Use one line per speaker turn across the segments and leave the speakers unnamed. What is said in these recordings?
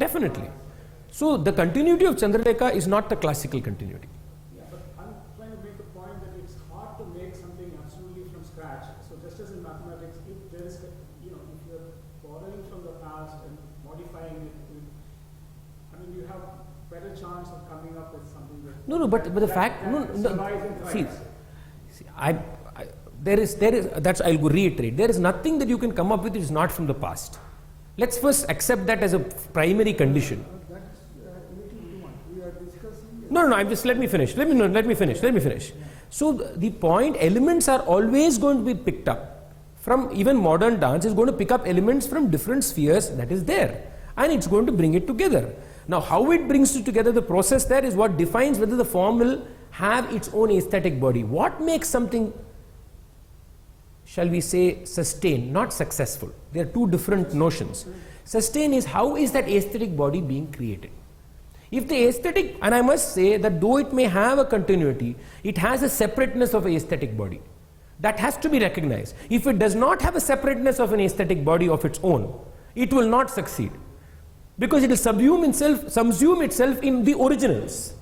definitely. So the continuity of Chandralekha is not the classical continuity.
Yeah, but I'm trying to make the point that it's hard to make something absolutely from scratch. So just as in mathematics, if there is, if you're borrowing from the past and modifying it, I mean, you have better chance of coming up with something that.
No, but the fact, I'll reiterate, there is nothing that you can come up with which is not from the past. Let's first accept that as a primary condition.
That is a little nuance. We are discussing.
No, let me finish. Let me finish. So the point, elements are always going to be picked up from, even modern dance is going to pick up elements from different spheres that is there, and it's going to bring it together. Now, how it brings it together, the process there is what defines whether the form will have its own aesthetic body. What makes something, shall we say, sustain, not successful? There are two different notions. Sustain is how is that aesthetic body being created. If the aesthetic, and I must say that though it may have a continuity, it has a separateness of an aesthetic body. That has to be recognized. If it does not have a separateness of an aesthetic body of its own, it will not succeed. Because it will subsume itself in the originals.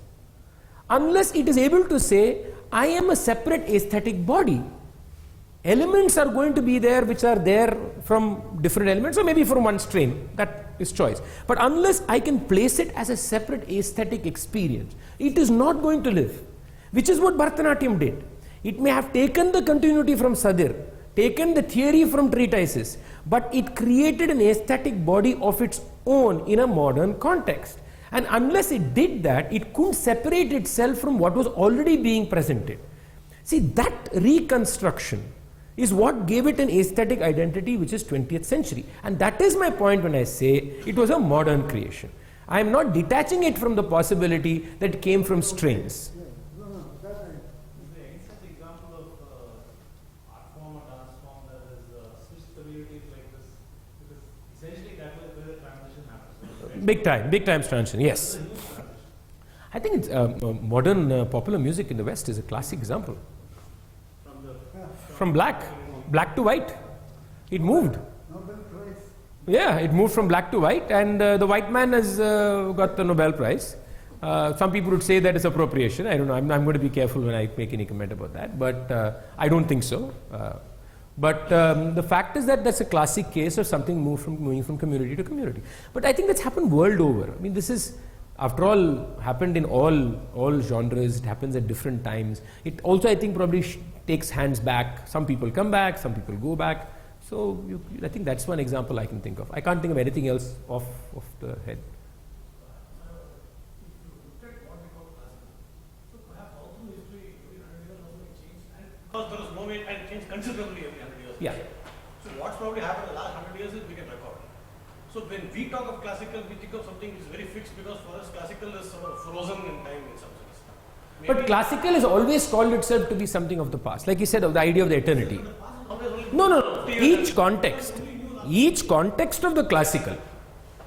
Unless it is able to say, I am a separate aesthetic body. Elements are going to be there which are there from different elements, or maybe from one strain, that is choice. But unless I can place it as a separate aesthetic experience, it is not going to live. Which is what Bharatanatyam did. It may have taken the continuity from Sadir, taken the theory from treatises, but it created an aesthetic body of its own in a modern context. And unless it did that, it couldn't separate itself from what was already being presented. See, that reconstruction is what gave it an aesthetic identity which is 20th century. And that is my point when I say it was a modern creation. I am not detaching it from the possibility that it came from strains. Big time transition, yes. I think it's, modern popular music in the West is a classic example. From black to white, it moved. Yeah, it moved from black to white, and the white man has got the Nobel Prize. Some people would say that is appropriation. I don't know. I'm going to be careful when I make any comment about that, but I don't think so. But the fact is that that's a classic case of something moving from community to community. But I think that's happened world over. I mean, this is, after all, happened in all genres. It happens at different times. It also, I think, probably takes hands back. Some people come back, some people go back. So I think that's one example I can think of. I can't think of anything else off the head.
Because there is no way and change considerably every 100 years.
Yeah.
So what's probably happened in the last 100 years is we can record. So when we talk of classical, we think of something which is very fixed, because for us classical is sort of frozen in time in some sense.
But classical has always called itself to be something of the past. Like you said, of the idea of the eternity. No. Each context of the classical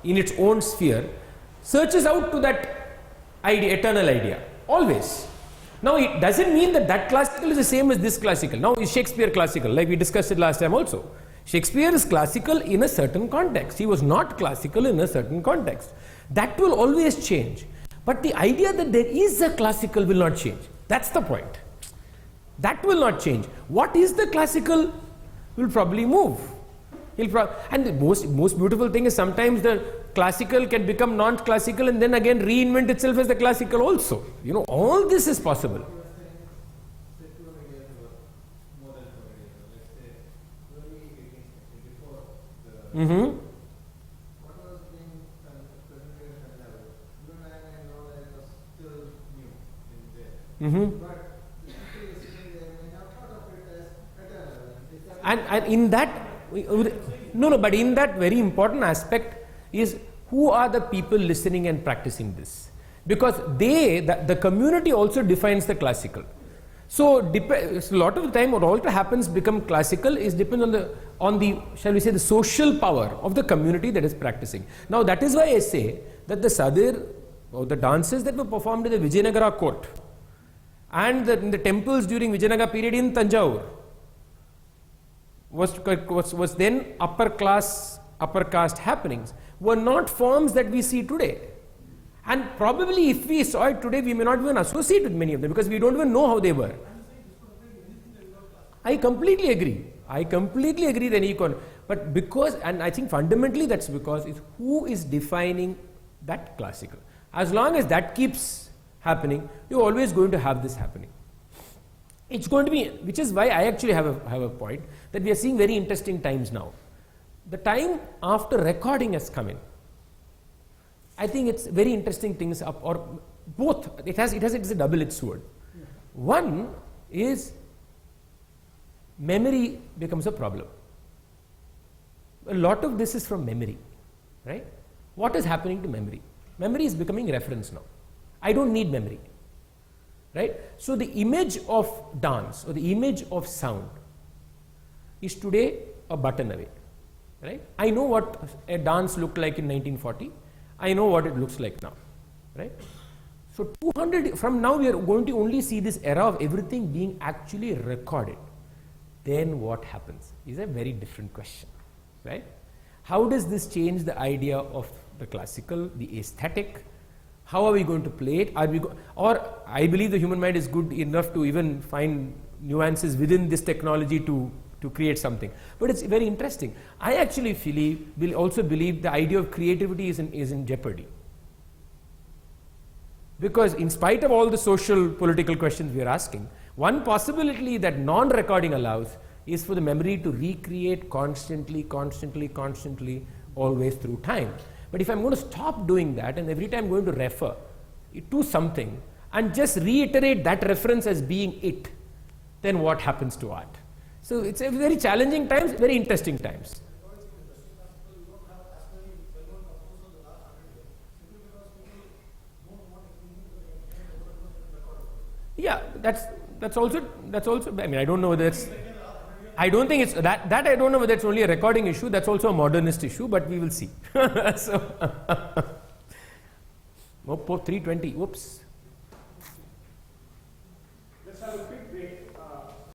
in its own sphere searches out to that idea, eternal idea. Always. Now, it doesn't mean that classical is the same as this classical. Now, is Shakespeare classical? Like we discussed it last time also. Shakespeare is classical in a certain context. He was not classical in a certain context. That will always change. But the idea that there is a classical will not change. That's the point. That will not change. What is the classical will probably move. And the most beautiful thing is sometimes the classical can become non-classical and then again reinvent itself as the classical also. You know, all this is possible. Mm-hmm. Mm-hmm. And in that, but in that very important aspect is who are the people listening and practicing this? Because the community also defines the classical. So a lot of the time what also happens become classical is depends on the shall we say the social power of the community that is practicing. Now that is why I say that the Sadir or the dances that were performed in the Vijayanagara court and in the temples during Vijayanagara period in Tanjore was then upper caste happenings were not forms that we see today. And probably if we saw it today, we may not even associate with many of them because we don't even know how they were. I completely agree. I completely agree that econ. But because, and I think fundamentally that's because it's who is defining that classical. As long as that keeps happening, you're always going to have this happening. It's going to be, which is why I actually have a point that we are seeing very interesting times now. The time after recording has come in. I think it's very interesting things up, or both. It's a double-edged sword. One is memory becomes a problem. A lot of this is from memory, right? What is happening to memory? Memory is becoming reference now. I don't need memory, right? So the image of dance or the image of sound is today a button away, right? I know what a dance looked like in 1940. I know what it looks like now, right? So 200, from now we are going to only see this era of everything being actually recorded. Then what happens is a very different question, right? How does this change the idea of the classical, the aesthetic? How are we going to play it? Or I believe the human mind is good enough to even find nuances within this technology to create something. But it's very interesting. I actually will also believe the idea of creativity is in jeopardy. Because in spite of all the social, political questions we are asking, one possibility that non-recording allows is for the memory to recreate constantly, always through time. But if I'm going to stop doing that and every time I'm going to refer to something and just reiterate that reference as being it, then what happens to art? So it's a very challenging times, very interesting times. Yeah, that's also. I mean, I don't know whether it's. I don't think it's that. I don't know whether it's only a recording issue. That's also a modernist issue, but we will see. So, 320. Whoops.